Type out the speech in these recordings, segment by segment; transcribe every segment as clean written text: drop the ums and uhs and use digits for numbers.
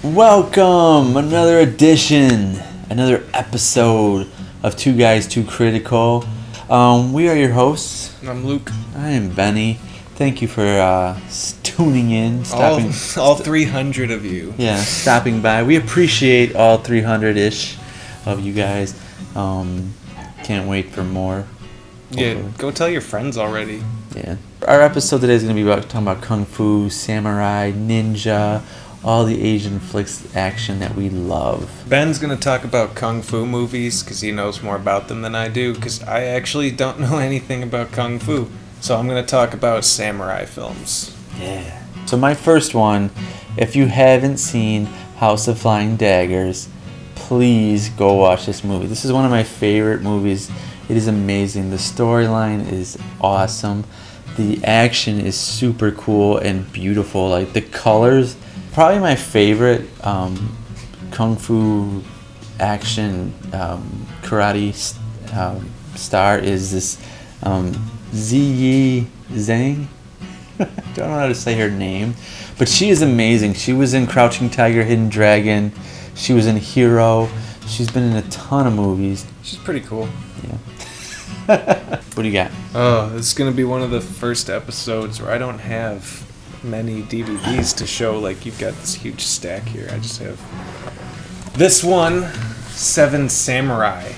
Welcome! Another edition, another episode of 2Guys 2Critical. We are your hosts. I'm Luke. I am Benny. Thank you for tuning in. All 300 of you. Yeah, stopping by. We appreciate all 300-ish of you guys. Can't wait for more. Yeah, Hopefully. go tell your friends already. Yeah. Our episode today is going to be talking about kung fu, samurai, ninja, all the Asian flicks action that we love. Ben's going to talk about kung fu movies because he knows more about them than I do, because I actually don't know anything about kung fu. So I'm going to talk about samurai films. Yeah. So my first one, if you haven't seen House of Flying Daggers, please go watch this movie. This is one of my favorite movies. It is amazing. The storyline is awesome. The action is super cool and beautiful. Like the colors, probably my favorite kung fu action karate star is this Ziyi Zhang. I don't know how to say her name, but she is amazing. She was in Crouching Tiger, Hidden Dragon. She was in Hero. She's been in a ton of movies. She's pretty cool. Yeah. What do you got? Oh, this is going to be one of the first episodes where I don't have many DVDs to show. Like, you've got this huge stack here. I just have this one, Seven Samurai.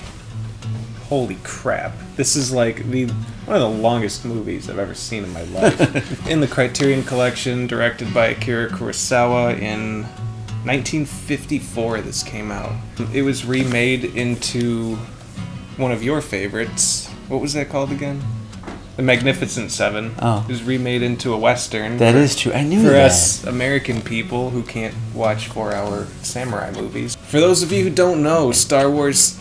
Holy crap. This is like one of the longest movies I've ever seen in my life. In the Criterion Collection, directed by Akira Kurosawa in 1954 this came out. It was remade into one of your favorites. What was that called again? The Magnificent Seven. Oh. It was remade into a Western. That is true. I knew for that. us American people who can't watch 4-hour samurai movies. For those of you who don't know, Star Wars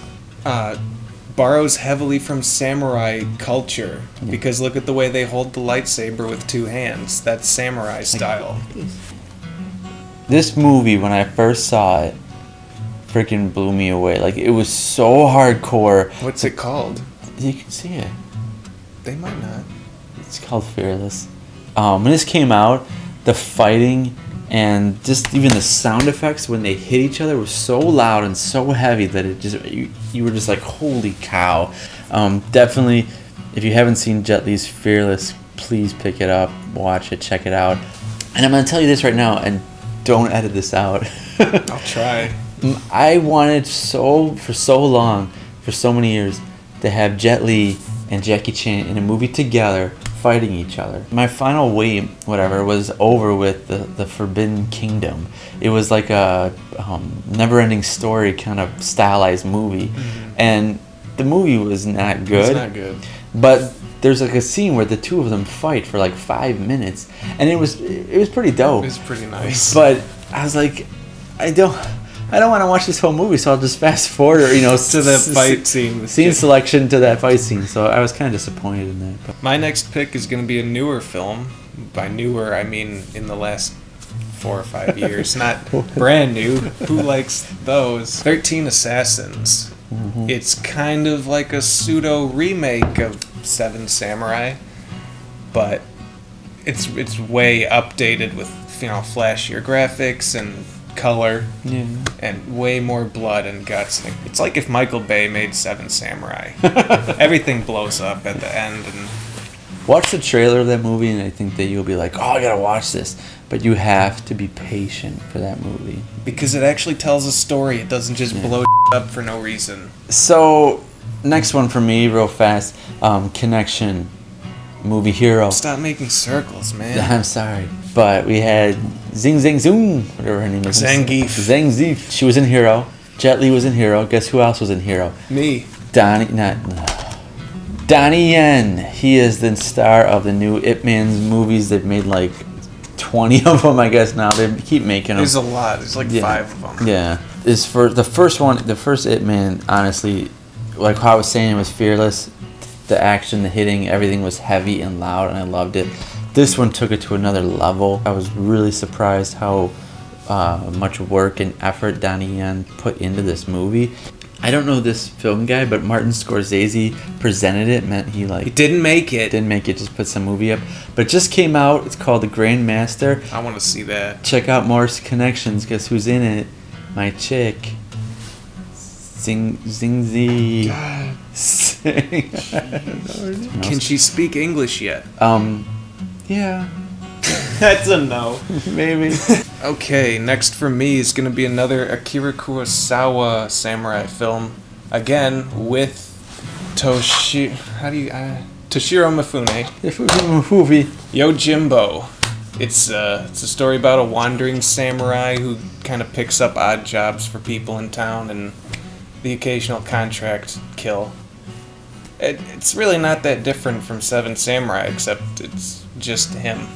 borrows heavily from samurai culture. Yeah. Because look at the way they hold the lightsaber with two hands. That's samurai style. This movie, when I first saw it, freaking blew me away. Like, it was so hardcore. What's it called? You can see it. They might not. It's called Fearless. When this came out, the fighting and just even the sound effects when they hit each other was so loud and so heavy that it just you were just like, holy cow. Definitely, if you haven't seen Jet Li's Fearless, please pick it up, watch it, check it out. And I'm going to tell you this right now, and don't edit this out. I'll try. I wanted for so long, for so many years, to have Jet Li and Jackie Chan in a movie together, fighting each other. My final wait, whatever, was over with the Forbidden Kingdom. It was like a never-ending story kind of stylized movie, and the movie was not good. It's not good. But there's like a scene where the two of them fight for like 5 minutes, and it was pretty dope. It was pretty nice. But I was like, I don't want to watch this whole movie, so I'll just fast forward, or, to the fight scene. Scene selection to that fight scene. So I was kind of disappointed in that. But my next pick is going to be a newer film. By newer, I mean in the last 4 or 5 years, not brand new. Who likes those? 13 Assassins. Mm-hmm. It's kind of like a pseudo remake of Seven Samurai, but it's way updated with flashier graphics and color, yeah, and way more blood and guts. It's like if Michael Bay made Seven Samurai. Everything blows up at the end. And watch the trailer of that movie, and I think that you'll be like, oh, I gotta watch this. But you have to be patient for that movie, because it actually tells a story. It doesn't just blow up for no reason. So next one for me, real fast, Connection movie, Hero. Stop making circles, man. I'm sorry. But we had Zing Zang Zoom, whatever her name is. Zangief. Zangief. She was in Hero. Jet Li was in Hero. Guess who else was in Hero? Me. Donnie Yen. He is the star of the new Ip Man's movies. They've made like 20 of them, I guess, now. They keep making them. There's a lot. There's like 5 of them. Yeah. For the first one, the first Ip Man, honestly, like how I was saying, it was fearless. The action, the hitting, everything was heavy and loud, and I loved it. This one took it to another level. I was really surprised how much work and effort Donnie Yen put into this movie. I don't know this film guy, but Martin Scorsese presented it. Meant he like It didn't make it. didn't make it. Just put some movie up, but it just came out. It's called The Grandmaster. I want to see that. Check out Morse Connections. Guess who's in it? My chick. Zingzi. God. Sing. Can she speak English yet? Yeah. That's a no. Maybe. Okay, next for me is going to be another Akira Kurosawa samurai film. Again, with Toshiro Mifune. Movie. Yojimbo. It's a story about a wandering samurai who kind of picks up odd jobs for people in town and the occasional contract kill. It's really not that different from Seven Samurai, except it's just him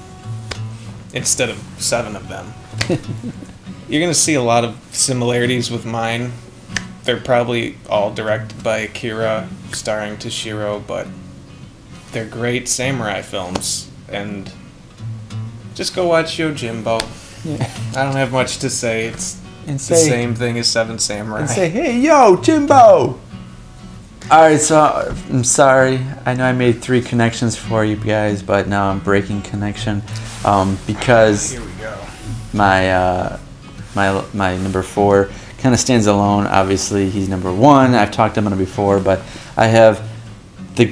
instead of 7 of them. You're going to see a lot of similarities with mine. They're probably all directed by Akira, starring Toshiro, but they're great samurai films. And just go watch Yojimbo. Yeah. I don't have much to say. It's And the say, same thing as Seven Samurai. and say, hey, yo, Jimbo! Alright, so I'm sorry. I know I made 3 connections for you guys, but now I'm breaking connection because Here we go. my number 4 kind of stands alone. Obviously, he's number 1. I've talked about him before, but I have the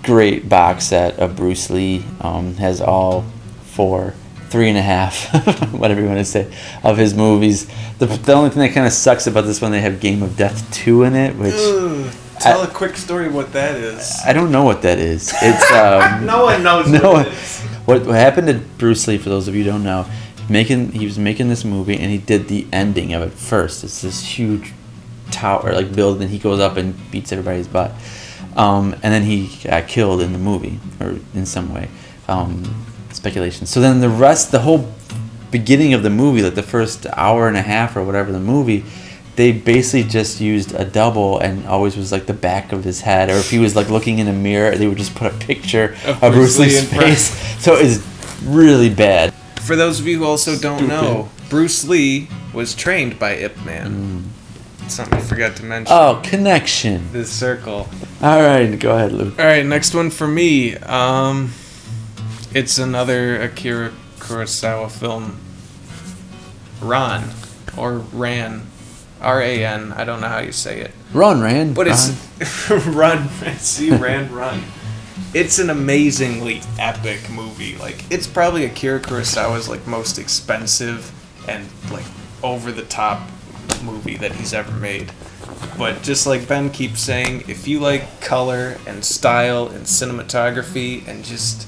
great box set of Bruce Lee. Has all 4, 3.5, whatever you want to say, of his movies. The only thing that kind of sucks about this one, they have Game of Death 2 in it, which Tell a quick story what that is. I don't know what that is. It's No one knows what it is. What happened to Bruce Lee, for those of you who don't know, he was making this movie and he did the ending of it first. It's this huge tower, like building. He goes up and beats everybody's butt, and then he got killed in the movie or in some way. Speculation. So then the whole beginning of the movie, like the first hour and a half or whatever the movie, they basically just used a double and always was like the back of his head, or if he was like looking in a mirror, they would just put a picture of Bruce Lee's face. So it's really bad. For those of you who also don't know, Bruce Lee was trained by Ip Man. Something I forgot to mention. Oh, connection. This circle. All right, go ahead, Luke. All right, next one for me. It's another Akira Kurosawa film. Ran, or Ran, R-A-N. I don't know how you say it. Run. But it's Run. See, Run. It's an amazingly epic movie. Like, it's probably Akira Kurosawa's like most expensive and like over the top movie that he's ever made. But just like Ben keeps saying, if you like color and style and cinematography and just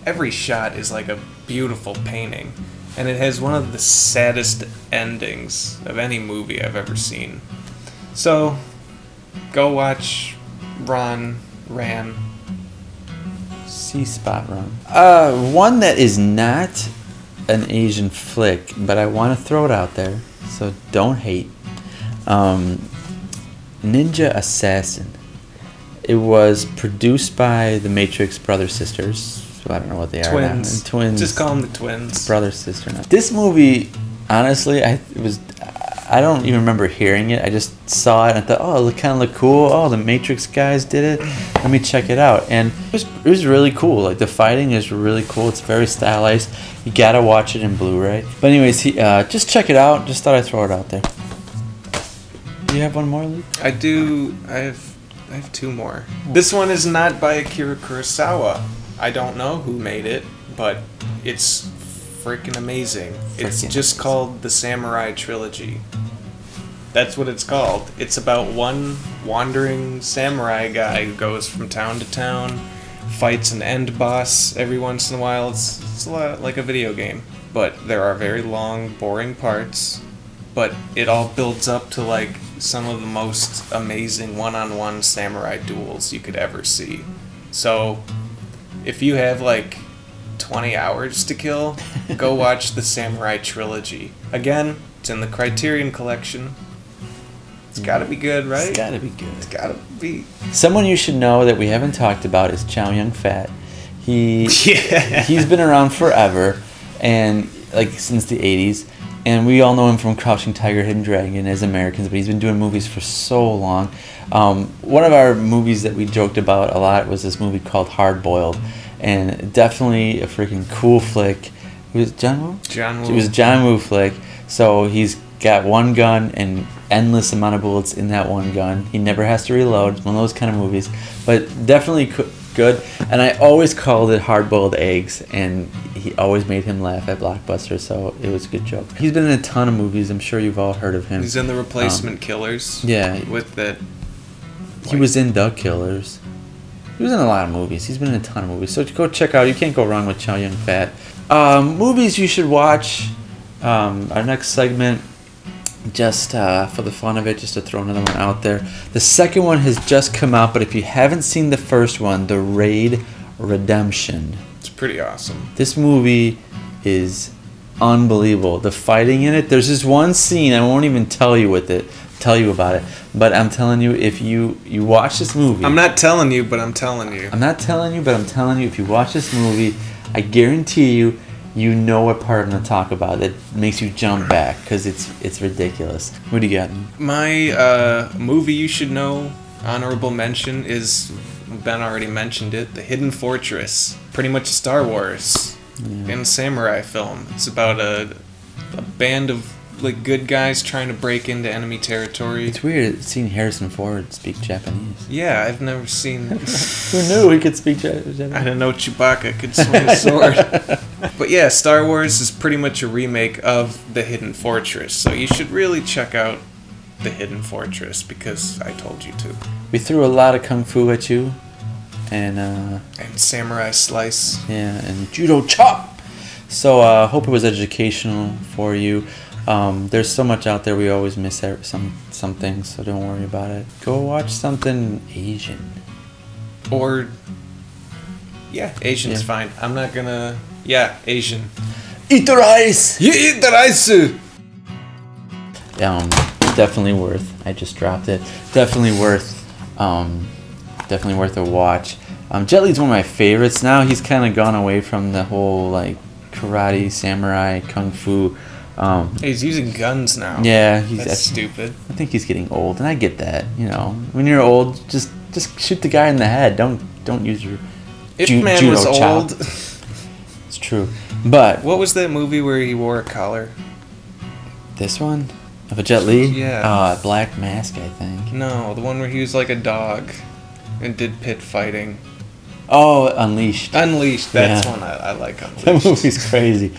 every shot is like a beautiful painting. And it has one of the saddest endings of any movie I've ever seen. So, go watch Ran. C-Spot Run. One that is not an Asian flick, but I want to throw it out there, so don't hate. Ninja Assassin. It was produced by the Matrix brother-sisters. So I don't know what they are now. Twins. Twins. Just call them the twins. Brother, sister. Now. This movie, honestly, I don't even remember hearing it. I just saw it and I thought, oh, it kind of looked cool. Oh, the Matrix guys did it. Let me check it out. And it was really cool. Like, the fighting is really cool. It's very stylized. You gotta watch it in Blu-ray. But anyways, just check it out. Just thought I'd throw it out there. Do you have one more, Luke? I do. I have 2 more. This one is not by Akira Kurosawa. I don't know who made it, but it's freaking amazing. It's just called The Samurai Trilogy. That's what it's called. It's about one wandering samurai guy who goes from town to town, fights an end boss every once in a while. It's a lot like a video game. But there are very long, boring parts, but it all builds up to like some of the most amazing one-on-one samurai duels you could ever see. So if you have like 20 hours to kill, go watch the Samurai Trilogy. Again, it's in the Criterion Collection. It's gotta be good, right? It's gotta be good. It's gotta be. Someone you should know that we haven't talked about is Chow Yun-fat. He's been around forever, and like since the 80s. And we all know him from Crouching Tiger, Hidden Dragon as Americans, but he's been doing movies for so long. One of our movies that we joked about a lot was this movie called Hard Boiled, and definitely a freaking cool flick. It was John Woo? John Woo. It was a John Woo flick. So he's got one gun and endless amount of bullets in that one gun. He never has to reload. It's one of those kind of movies, but definitely good. And I always called it Hard-Boiled Eggs, and he always made him laugh at Blockbuster, so it was a good joke. He's been in a ton of movies. I'm sure you've all heard of him. He's in The Replacement Killers. Yeah. With that. He was in The Killers. He was in a lot of movies. He's been in a ton of movies. So go check out. You can't go wrong with Chow Yun-fat. Movies you should watch. Our next segment, just for the fun of it, just to throw another one out there. The second one has just come out, but if you haven't seen the first one, The Raid Redemption. It's pretty awesome. This movie is unbelievable. The fighting in it. There's this one scene, I won't even tell you about it, but I'm telling you, if you watch this movie. I'm not telling you, but I'm telling you. I'm not telling you, but I'm telling you, if you watch this movie, I guarantee you know what part I'm going to talk about that makes you jump back, because it's ridiculous. What do you got? My movie you should know, honorable mention, is, Ben already mentioned it, The Hidden Fortress. Pretty much Star Wars in samurai film. It's about a band of like good guys trying to break into enemy territory. It's weird seeing Harrison Ford speak Japanese. Yeah, I've never seen. Who knew he could speak Japanese? I didn't know Chewbacca could swing a sword. But yeah, Star Wars is pretty much a remake of The Hidden Fortress, so you should really check out The Hidden Fortress because I told you to. We threw a lot of kung fu at you, and samurai slice. Yeah, and judo chop. So hope it was educational for you. There's so much out there, we always miss some things, so don't worry about it. Go watch something Asian. Or, yeah, Asian's fine. I'm not gonna, Asian. Eat the rice! You eat the rice! Definitely worth, I just dropped it. Definitely worth a watch. Jet Li's one of my favorites. Now he's kind of gone away from the whole, like, karate, samurai, kung fu. He's using guns now. Yeah, that's stupid. I think he's getting old, and I get that. You know, when you're old, just shoot the guy in the head. Don't use your Man was old. It's true. But what was that movie where he wore a collar? This one of a Jet Li? Yeah. Black Mask, I think. No, the one where he was like a dog and did pit fighting. Oh, Unleashed. Unleashed. That's one I like. Unleashed. That movie's crazy.